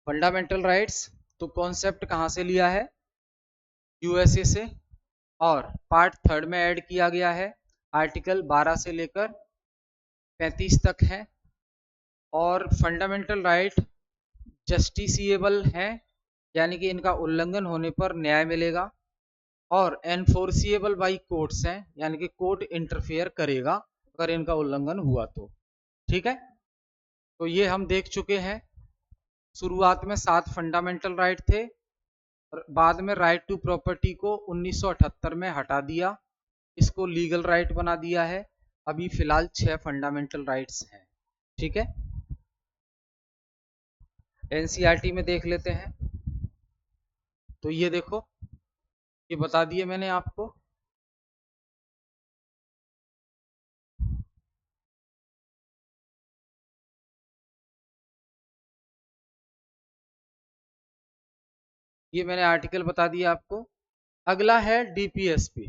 Fundamental rights तो concept कहाँ से लिया है, यूएसए से, और पार्ट 3 में ऐड किया गया है, आर्टिकल 12 से लेकर 35 तक है। और फंडामेंटल राइट जस्टिसिएबल है, यानी कि इनका उल्लंघन होने पर न्याय मिलेगा, और एनफोर्सिएबल बाई कोर्ट्स हैं, यानी कि कोर्ट इंटरफेयर करेगा अगर इनका उल्लंघन हुआ तो। ठीक है, तो ये हम देख चुके हैं। शुरुआत में 7 फंडामेंटल राइट थे और बाद में राइट टू प्रॉपर्टी को 1978 में हटा दिया, इसको लीगल राइट बना दिया है। अभी फिलहाल 6 फंडामेंटल राइट्स हैं। ठीक है, एनसीईआरटी में देख लेते हैं। तो ये देखो, ये बता दिए मैंने आपको। ये मैंने आर्टिकल बता दिया आपको। अगला है डीपीएसपी।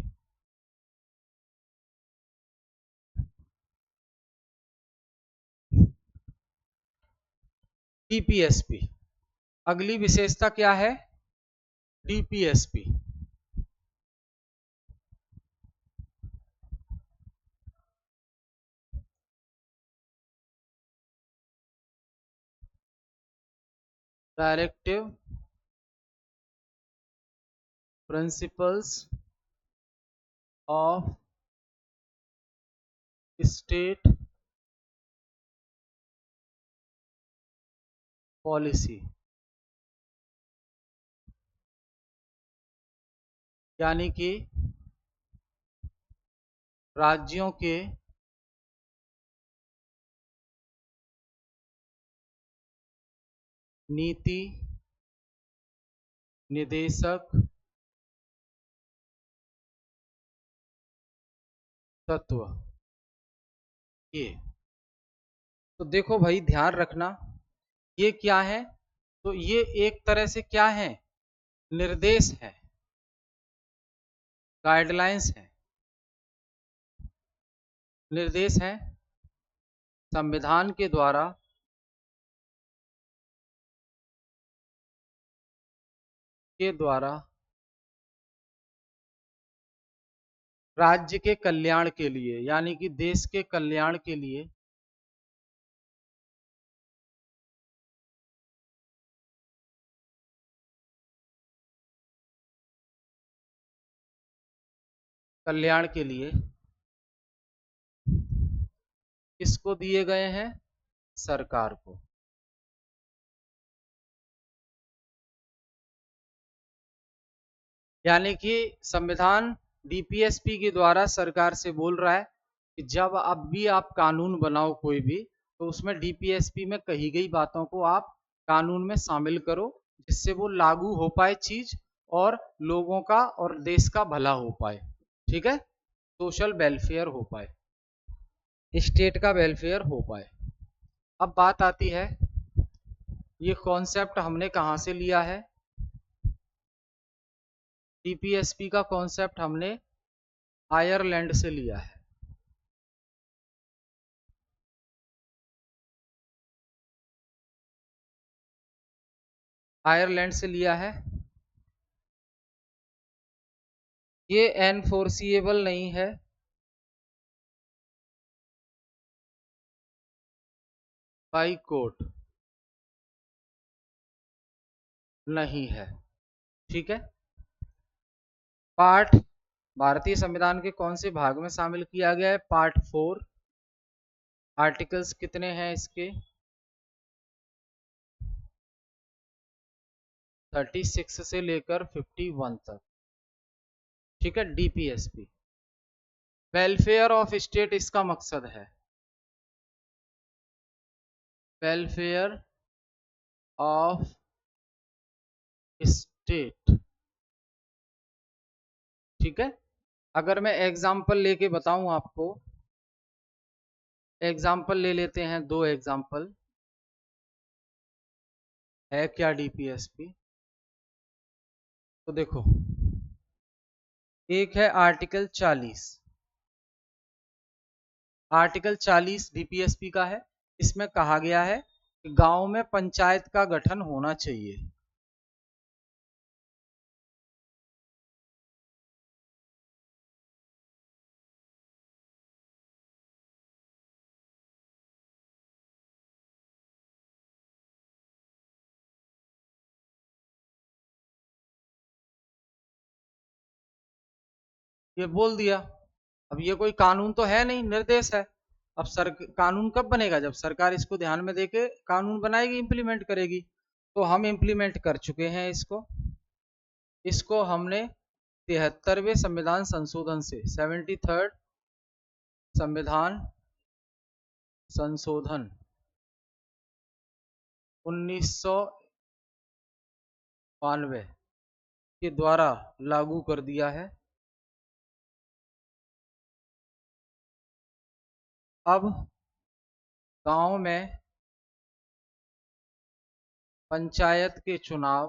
डीपीएसपी अगली विशेषता क्या है, DPSP directive principles of state policy, यानी कि राज्यों के नीति निदेशक तत्व। ये तो देखो भाई, ध्यान रखना, ये क्या है, तो ये एक तरह से क्या है, निर्देश है, गाइडलाइंस है, निर्देश है संविधान के द्वारा राज्य के कल्याण के लिए, यानी कि देश के कल्याण के लिए किसको दिए गए हैं, सरकार को। यानी कि संविधान डीपीएसपी के द्वारा सरकार से बोल रहा है कि जब अब भी आप कानून बनाओ कोई भी, तो उसमें डीपीएसपी में कही गई बातों को आप कानून में शामिल करो, जिससे वो लागू हो पाए चीज, और लोगों का और देश का भला हो पाए। ठीक है, सोशल वेलफेयर हो पाए, स्टेट का वेलफेयर हो पाए। अब बात आती है, ये कॉन्सेप्ट हमने कहां से लिया है, डीपीएसपी का कॉन्सेप्ट हमने आयरलैंड से लिया है। आयरलैंड से लिया है। ये एनफोर्सिएबल नहीं है, बाई कोर्ट नहीं है। ठीक है, पार्ट भारतीय संविधान के कौन से भाग में शामिल किया गया है, पार्ट 4। आर्टिकल्स कितने हैं इसके, 36 से लेकर 51 तक। ठीक है, डीपीएसपी वेलफेयर ऑफ स्टेट इसका मकसद है, वेलफेयर ऑफ स्टेट। ठीक है, अगर मैं एग्जाम्पल लेके बताऊं आपको, एग्जाम्पल ले लेते हैं, 2 एग्जाम्पल है क्या डीपीएसपी। तो देखो, एक है आर्टिकल 40। आर्टिकल 40 डीपीएसपी का है। इसमें कहा गया है कि गांव में पंचायत का गठन होना चाहिए। ये बोल दिया। अब ये कोई कानून तो है नहीं, निर्देश है। अब कानून कब बनेगा? जब सरकार इसको ध्यान में देके कानून बनाएगी, इम्प्लीमेंट करेगी। तो हम इम्प्लीमेंट कर चुके हैं इसको। इसको हमने 73वें संविधान संशोधन से, 73rd संविधान संशोधन 1992 के द्वारा लागू कर दिया है। अब गांव में पंचायत के चुनाव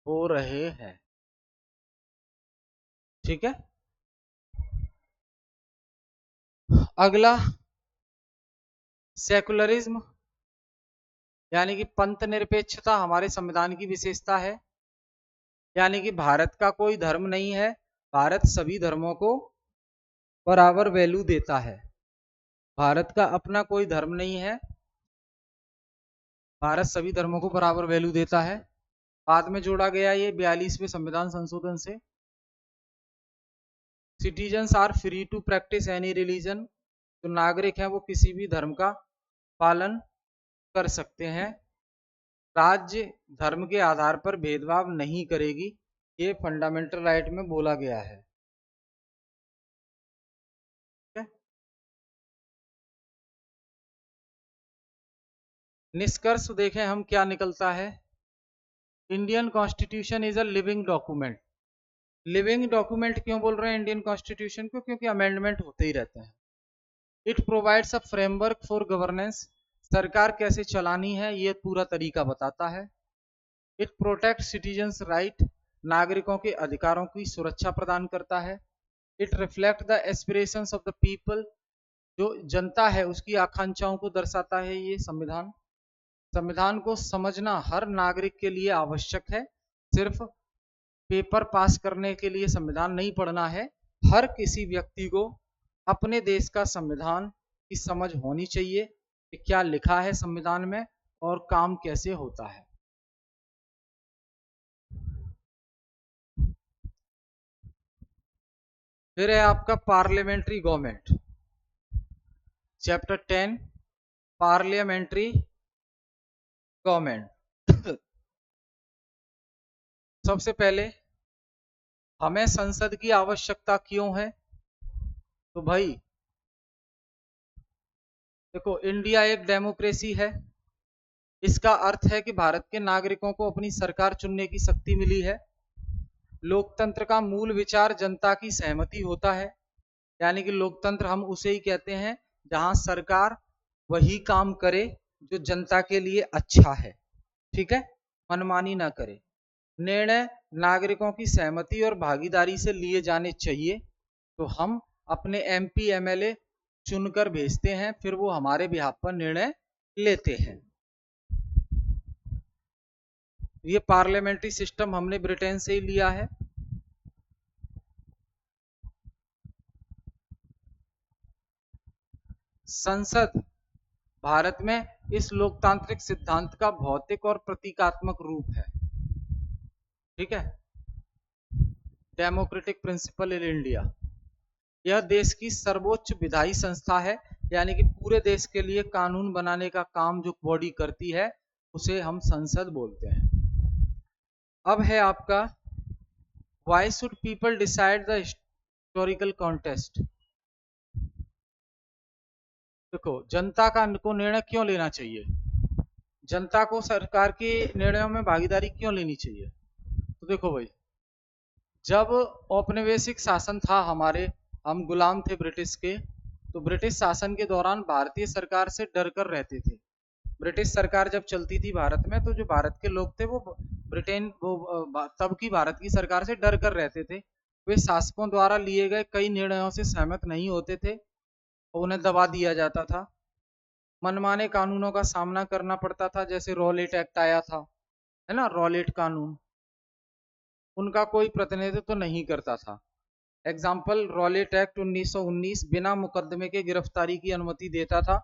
हो रहे हैं। ठीक है। अगला, सेकुलरिज्म, यानी कि पंथ निरपेक्षता हमारे संविधान की विशेषता है। यानी कि भारत का कोई धर्म नहीं है, भारत सभी धर्मों को बराबर वैल्यू देता है। भारत का अपना कोई धर्म नहीं है, भारत सभी धर्मों को बराबर वैल्यू देता है। बाद में जोड़ा गया ये 42वें संविधान संशोधन से। Citizens are free to practise any religion, जो नागरिक हैं वो किसी भी धर्म का पालन कर सकते हैं। राज्य धर्म के आधार पर भेदभाव नहीं करेगी, ये फंडामेंटल राइट में बोला गया है। निष्कर्ष देखें हम क्या निकलता है। Indian constitution is a living document. Living document क्यों बोल रहे हैं इंडियन कॉन्स्टिट्यूशन को? क्योंकि अमेंडमेंट होते ही रहते हैं। It provides a framework for governance, सरकार कैसे चलानी है ये पूरा तरीका बताता है। इट प्रोटेक्ट सिटीजन्स राइट, नागरिकों के अधिकारों की सुरक्षा प्रदान करता है। It reflect the aspirations of the people, जो जनता है उसकी आकांक्षाओं को दर्शाता है ये संविधान। संविधान को समझना हर नागरिक के लिए आवश्यक है। सिर्फ पेपर पास करने के लिए संविधान नहीं पढ़ना है, हर किसी व्यक्ति को अपने देश का संविधान की समझ होनी चाहिए कि क्या लिखा है संविधान में और काम कैसे होता है। फिर है आपका parliamentary government, chapter 10 parliamentary government. सबसे पहले हमें संसद की आवश्यकता क्यों है? तो भाई देखो, इंडिया एक डेमोक्रेसी है। इसका अर्थ है कि भारत के नागरिकों को अपनी सरकार चुनने की शक्ति मिली है। लोकतंत्र का मूल विचार जनता की सहमति होता है, यानी कि लोकतंत्र हम उसे ही कहते हैं जहां सरकार वही काम करे जो जनता के लिए अच्छा है। ठीक है, मनमानी ना करे। निर्णय नागरिकों की सहमति और भागीदारी से लिए जाने चाहिए। तो हम अपने एमपी एमएलए चुनकर भेजते हैं, फिर वो हमारे बिहाफ पर निर्णय लेते हैं। ये पार्लियामेंट्री सिस्टम हमने ब्रिटेन से ही लिया है। संसद भारत में इस लोकतांत्रिक सिद्धांत का भौतिक और प्रतीकात्मक रूप है। ठीक है, डेमोक्रेटिक प्रिंसिपल इन इंडिया। यह देश की सर्वोच्च विधायी संस्था है, यानी कि पूरे देश के लिए कानून बनाने का काम जो बॉडी करती है उसे हम संसद बोलते हैं। अब है आपका, why should people decide the historical contest. देखो, जनता को निर्णय क्यों लेना चाहिए? जनता को सरकार के निर्णयों में भागीदारी क्यों लेनी चाहिए? तो देखो भाई, जब औपनिवेशिक शासन था हमारे, हम गुलाम थे ब्रिटिश के, तो ब्रिटिश शासन के दौरान भारतीय सरकार से डर कर रहते थे। ब्रिटिश सरकार जब चलती थी भारत में, तो जो भारत के लोग थे वो ब्रिटेन, वो तब की भारत की सरकार से डर कर रहते थे। वे शासकों द्वारा लिए गए कई निर्णयों से सहमत नहीं होते थे और उन्हें दबा दिया जाता था। मनमाने कानूनों का सामना करना पड़ता था, जैसे रॉलेट एक्ट आया था, है ना, रॉलेट कानून। उनका कोई प्रतिनिधित्व तो नहीं करता था। एग्जाम्पल, रॉलेट एक्ट 1919 बिना मुकदमे के गिरफ्तारी की अनुमति देता था।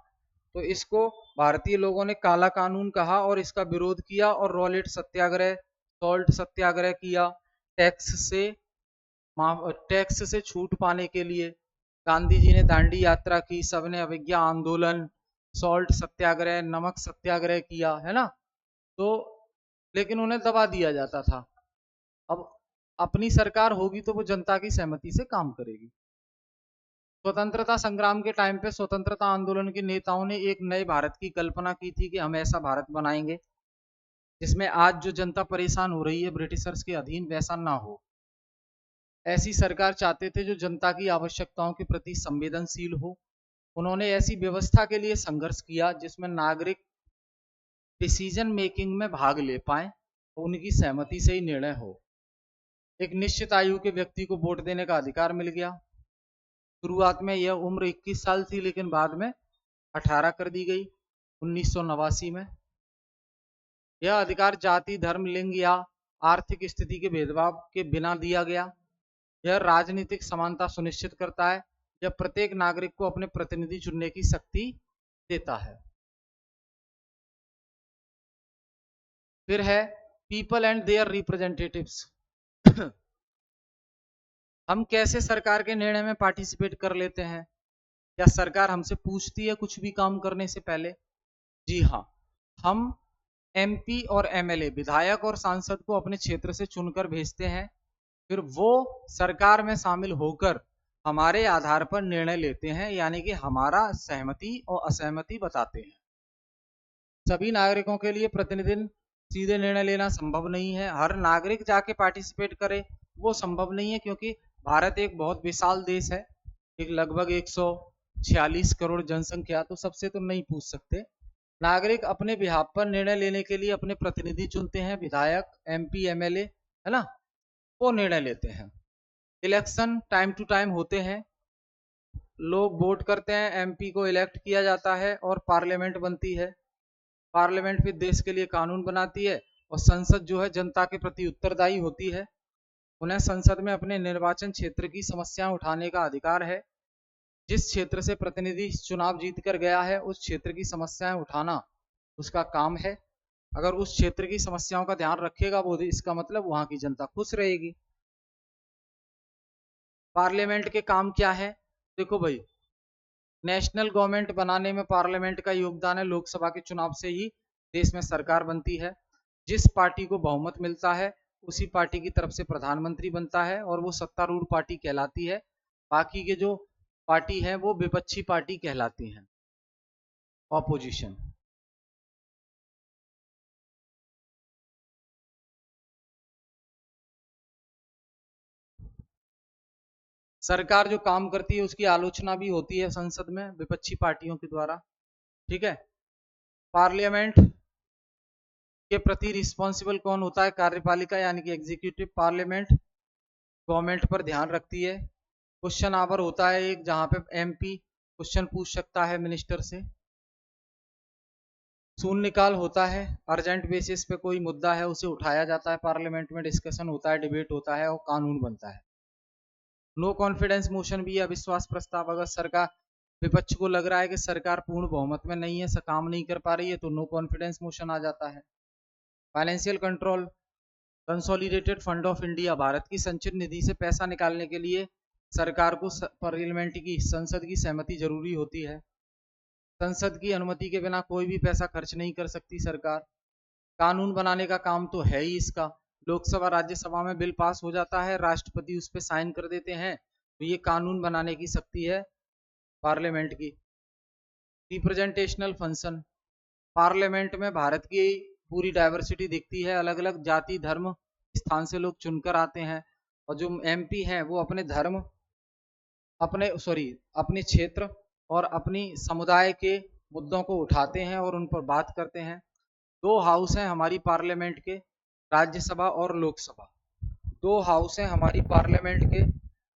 तो इसको भारतीय लोगों ने काला कानून कहा और इसका विरोध किया और रॉलेट सत्याग्रह, सॉल्ट सत्याग्रह किया। टैक्स से छूट पाने के लिए गांधी जी ने दांडी यात्रा की, सबने अवज्ञा आंदोलन, सॉल्ट सत्याग्रह, नमक सत्याग्रह किया, है ना। तो लेकिन उन्हें दबा दिया जाता था। अब अपनी सरकार होगी तो वो जनता की सहमति से काम करेगी। स्वतंत्रता संग्राम के टाइम पे स्वतंत्रता आंदोलन के नेताओं ने एक नए भारत की कल्पना की थी कि हम ऐसा भारत बनाएंगे जिसमें आज जो जनता परेशान हो रही है ब्रिटिशर्स के अधीन, वैसा ना हो। ऐसी सरकार चाहते थे जो जनता की आवश्यकताओं के प्रति संवेदनशील हो। उन्होंने ऐसी व्यवस्था के लिए संघर्ष किया जिसमें नागरिक डिसीजन मेकिंग में भाग ले पाए और उनकी सहमति से ही निर्णय हो। एक निश्चित आयु के व्यक्ति को वोट देने का अधिकार मिल गया। शुरुआत में यह उम्र 21 साल थी, लेकिन बाद में 18 कर दी गई 1989 में। यह अधिकार जाति, धर्म, लिंग या आर्थिक स्थिति के भेदभाव के बिना दिया गया। यह राजनीतिक समानता सुनिश्चित करता है। यह प्रत्येक नागरिक को अपने प्रतिनिधि चुनने की शक्ति देता है। फिर है पीपल एंड देयर रिप्रेजेंटेटिव्स। हम कैसे सरकार के निर्णय में पार्टिसिपेट कर लेते हैं? क्या सरकार हमसे पूछती है कुछ भी काम करने से पहले? जी हाँ, हम एमपी और एमएलए, विधायक और सांसद को अपने क्षेत्र से चुनकर भेजते हैं। फिर वो सरकार में शामिल होकर हमारे आधार पर निर्णय लेते हैं, यानी कि हमारा सहमति और असहमति बताते हैं। सभी नागरिकों के लिए प्रतिनिधि सीधे निर्णय लेना संभव नहीं है। हर नागरिक जाके पार्टिसिपेट करे वो संभव नहीं है, क्योंकि भारत एक बहुत विशाल देश है। एक लगभग 146 करोड़ जनसंख्या, तो सबसे तो नहीं पूछ सकते। नागरिक अपने बिहाफ पर निर्णय लेने के लिए अपने प्रतिनिधि चुनते हैं, विधायक, एमपी, एमएलए, है ना, वो निर्णय लेते हैं। इलेक्शन टाइम टू टाइम होते हैं, लोग वोट करते हैं, एमपी को इलेक्ट किया जाता है और पार्लियामेंट बनती है। पार्लियामेंट फिर देश के लिए कानून बनाती है और संसद जो है जनता के प्रति उत्तरदायी होती है। उन्हें संसद में अपने निर्वाचन क्षेत्र की समस्याएं उठाने का अधिकार है। जिस क्षेत्र से प्रतिनिधि चुनाव जीत कर गया है उस क्षेत्र की समस्याएं उठाना उसका काम है। अगर उस क्षेत्र की समस्याओं का ध्यान रखेगा वो, इसका मतलब वहां की जनता खुश रहेगी। पार्लियामेंट के काम क्या है? देखो भाई, नेशनल गवर्नमेंट बनाने में पार्लियामेंट का योगदान है। लोकसभा के चुनाव से ही देश में सरकार बनती है। जिस पार्टी को बहुमत मिलता है उसी पार्टी की तरफ से प्रधानमंत्री बनता है और वो सत्तारूढ़ पार्टी कहलाती है। बाकी के जो पार्टी है वो विपक्षी पार्टी कहलाती हैं, ऑपोजिशन। सरकार जो काम करती है उसकी आलोचना भी होती है संसद में विपक्षी पार्टियों के द्वारा। ठीक है। पार्लियामेंट के प्रति रिस्पॉन्सिबल कौन होता है? कार्यपालिका यानी कि एग्जीक्यूटिव। पार्लियामेंट गवर्नमेंट पर ध्यान रखती है। क्वेश्चन आवर होता है एक, जहां पे एमपी क्वेश्चन पूछ सकता है मिनिस्टर से। शून्यकाल होता है, अर्जेंट बेसिस पे कोई मुद्दा है उसे उठाया जाता है, पार्लियामेंट में डिस्कशन होता है, डिबेट होता है और कानून बनता है। नो कॉन्फिडेंस मोशन भी, अविश्वास प्रस्ताव, अगर सरकार, विपक्ष को लग रहा है कि सरकार पूर्ण बहुमत में नहीं है, काम नहीं कर पा रही है, तो नो कॉन्फिडेंस मोशन आ जाता है। Financial control, consolidated fund of India, Bharat की संचित निधि से पैसा निकालने के लिए सरकार को पार्लियामेंट की, संसद की सहमति जरूरी होती है। संसद की अनुमति के बिना कोई भी पैसा खर्च नहीं कर सकती सरकार। कानून बनाने का काम तो है ही इसका। लोकसभा राज्यसभा में बिल पास हो जाता है, राष्ट्रपति उस पर साइन कर देते हैं, तो ये कानून बनाने की शक्ति है पार्लियामेंट की। रिप्रेजेंटेशनल फंक्शन, पार्लियामेंट में भारत की पूरी डाइवर्सिटी दिखती है। अलग अलग जाति, धर्म, स्थान से लोग चुनकर आते हैं और जो एमपी हैं वो अपने धर्म, अपने क्षेत्र और अपनी समुदाय के मुद्दों को उठाते हैं और उन पर बात करते हैं। दो हाउस हैं हमारी पार्लियामेंट के, राज्यसभा और लोकसभा। दो हाउस हैं हमारी पार्लियामेंट के,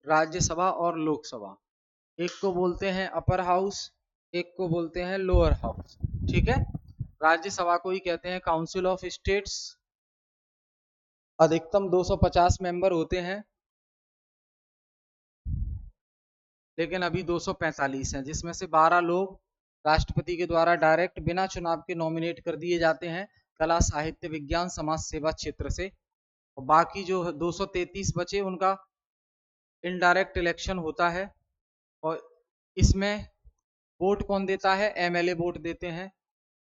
राज्यसभा और लोकसभा। एक को बोलते हैं अपर हाउस, एक को बोलते हैं लोअर हाउस। ठीक है, राज्यसभा को ही कहते हैं काउंसिल ऑफ स्टेट्स। अधिकतम 250 मेंबर होते हैं, लेकिन अभी 245 हैं, जिसमें से 12 लोग राष्ट्रपति के द्वारा डायरेक्ट बिना चुनाव के नॉमिनेट कर दिए जाते हैं कला साहित्य विज्ञान समाज सेवा क्षेत्र से। और बाकी जो 233 बचे उनका इनडायरेक्ट इलेक्शन होता है। और इसमें वोट कौन देता है? एमएलए वोट देते हैं।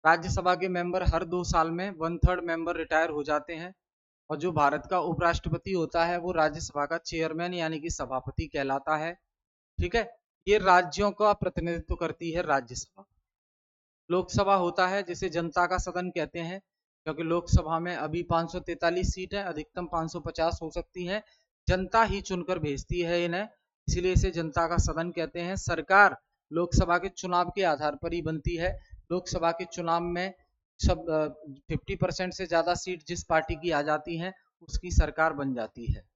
राज्यसभा के मेंबर हर 2 साल में 1/3 मेंबर रिटायर हो जाते हैं। और जो भारत का उपराष्ट्रपति होता है वो राज्यसभा का चेयरमैन यानी कि सभापति कहलाता है। ठीक है, ये राज्यों का प्रतिनिधित्व करती है राज्यसभा। लोकसभा होता है जिसे जनता का सदन कहते हैं, क्योंकि लोकसभा में अभी 543 सीट है, अधिकतम 550 हो सकती है। जनता ही चुनकर भेजती है इन्हें, इसलिए इसे जनता का सदन कहते हैं। सरकार लोकसभा के चुनाव के आधार पर ही बनती है। लोकसभा के चुनाव में सब 50% से ज्यादा सीट जिस पार्टी की आ जाती है उसकी सरकार बन जाती है।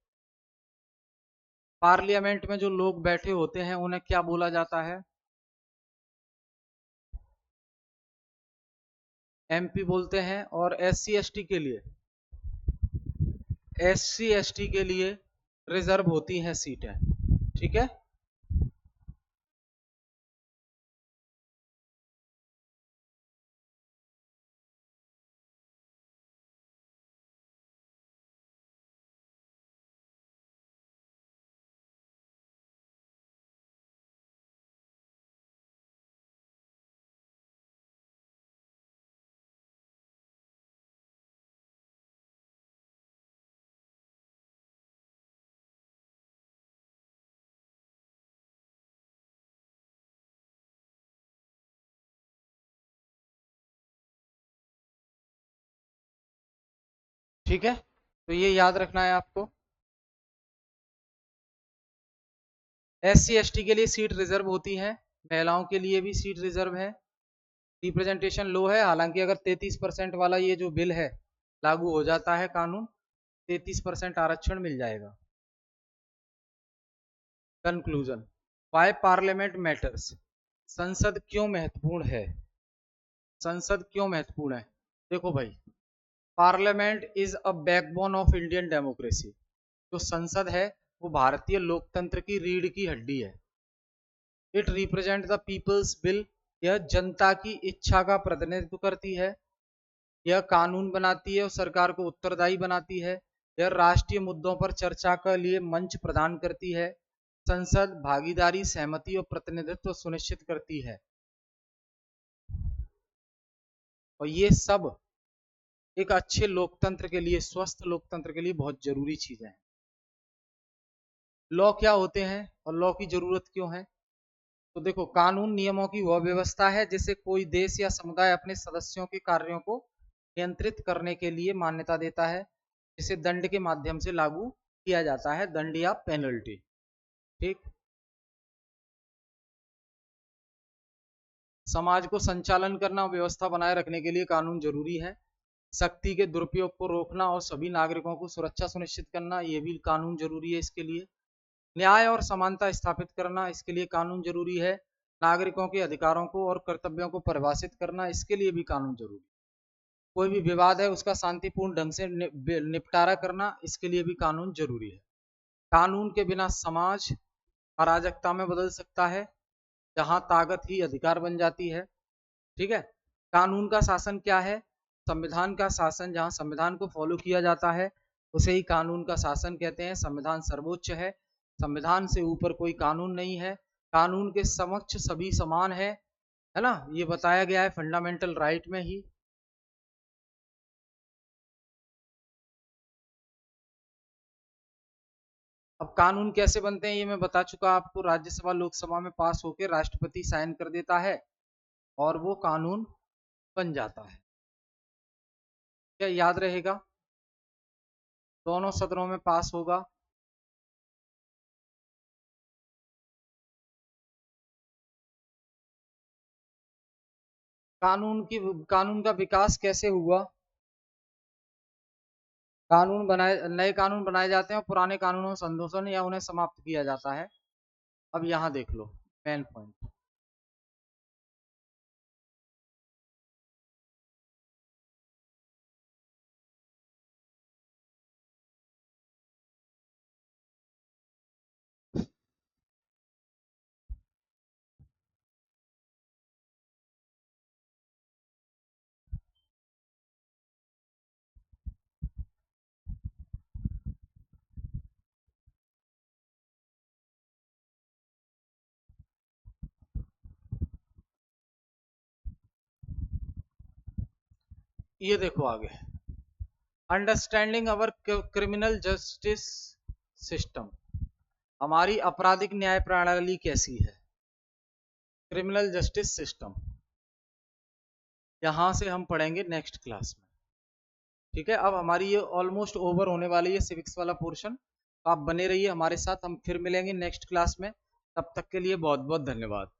पार्लियामेंट में जो लोग बैठे होते हैं उन्हें क्या बोला जाता है? एमपी बोलते हैं। और एससी एसटी के लिए, एससी एसटी के लिए रिजर्व होती हैं सीटें। ठीक है, ठीक है, तो ये याद रखना है आपको। एससी एसटी के लिए सीट रिजर्व होती है, महिलाओं के लिए भी सीट रिजर्व है। रिप्रेजेंटेशन लो है, हालांकि अगर 33% वाला ये जो बिल है लागू हो जाता है कानून, 33% आरक्षण मिल जाएगा। कंक्लूजन, वाई पार्लियामेंट मैटर्स, संसद क्यों महत्वपूर्ण है? संसद क्यों महत्वपूर्ण है? देखो भाई, parliament is a backbone of Indian democracy. जो संसद है वो भारतीय लोकतंत्र की रीढ़ की हड्डी है। It represent the people's will, यह जनता की इच्छा का प्रतिनिधित्व करती है। यह कानून बनाती है और सरकार को उत्तरदायी बनाती है। यह राष्ट्रीय मुद्दों पर चर्चा के लिए मंच प्रदान करती है। संसद भागीदारी सहमति और प्रतिनिधित्व सुनिश्चित करती है। और ये सब एक अच्छे लोकतंत्र के लिए, स्वस्थ लोकतंत्र के लिए बहुत जरूरी चीजें हैं। लॉ क्या होते हैं और लॉ की जरूरत क्यों है? तो देखो, कानून नियमों की वह व्यवस्था है जिसे कोई देश या समुदाय अपने सदस्यों के कार्यों को नियंत्रित करने के लिए मान्यता देता है, जिसे दंड के माध्यम से लागू किया जाता है, दंड या पेनल्टी। ठीक, समाज को संचालन करना, व्यवस्था बनाए रखने के लिए कानून जरूरी है। शक्ति के दुरुपयोग को रोकना और सभी नागरिकों को सुरक्षा सुनिश्चित करना, ये भी कानून जरूरी है इसके लिए। न्याय और समानता स्थापित करना, इसके लिए कानून जरूरी है। नागरिकों के अधिकारों को और कर्तव्यों को परिभाषित करना, इसके लिए भी कानून जरूरी है। कोई भी विवाद है उसका शांतिपूर्ण ढंग से निपटारा करना, इसके लिए भी कानून जरूरी है। कानून के बिना समाज अराजकता में बदल सकता है, जहां ताकत ही अधिकार बन जाती है। ठीक है, कानून का शासन क्या है? संविधान का शासन, जहां संविधान को फॉलो किया जाता है उसे ही कानून का शासन कहते हैं। संविधान सर्वोच्च है, संविधान से ऊपर कोई कानून नहीं है। कानून के समक्ष सभी समान है ना, ये बताया गया है फंडामेंटल राइट में ही। अब कानून कैसे बनते हैं ये मैं बता चुका आपको, राज्यसभा लोकसभा में पास होकर राष्ट्रपति साइन कर देता है और वो कानून बन जाता है। क्या याद रहेगा? दोनों सदनों में पास होगा। कानून का विकास कैसे हुआ? कानून बनाए, नए कानून बनाए जाते हैं और पुराने कानूनों से संशोधन या उन्हें समाप्त किया जाता है। अब यहाँ देख लो मेन पॉइंट। ये देखो आगे, अंडरस्टैंडिंग अवर क्रिमिनल जस्टिस सिस्टम, हमारी आपराधिक न्याय प्रणाली कैसी है, क्रिमिनल जस्टिस सिस्टम, यहाँ से हम पढ़ेंगे नेक्स्ट क्लास में। ठीक है, अब हमारी ये ऑलमोस्ट ओवर होने वाली है सिविक्स वाला पोर्शन। आप बने रहिए हमारे साथ, हम फिर मिलेंगे नेक्स्ट क्लास में। तब तक के लिए बहुत बहुत धन्यवाद।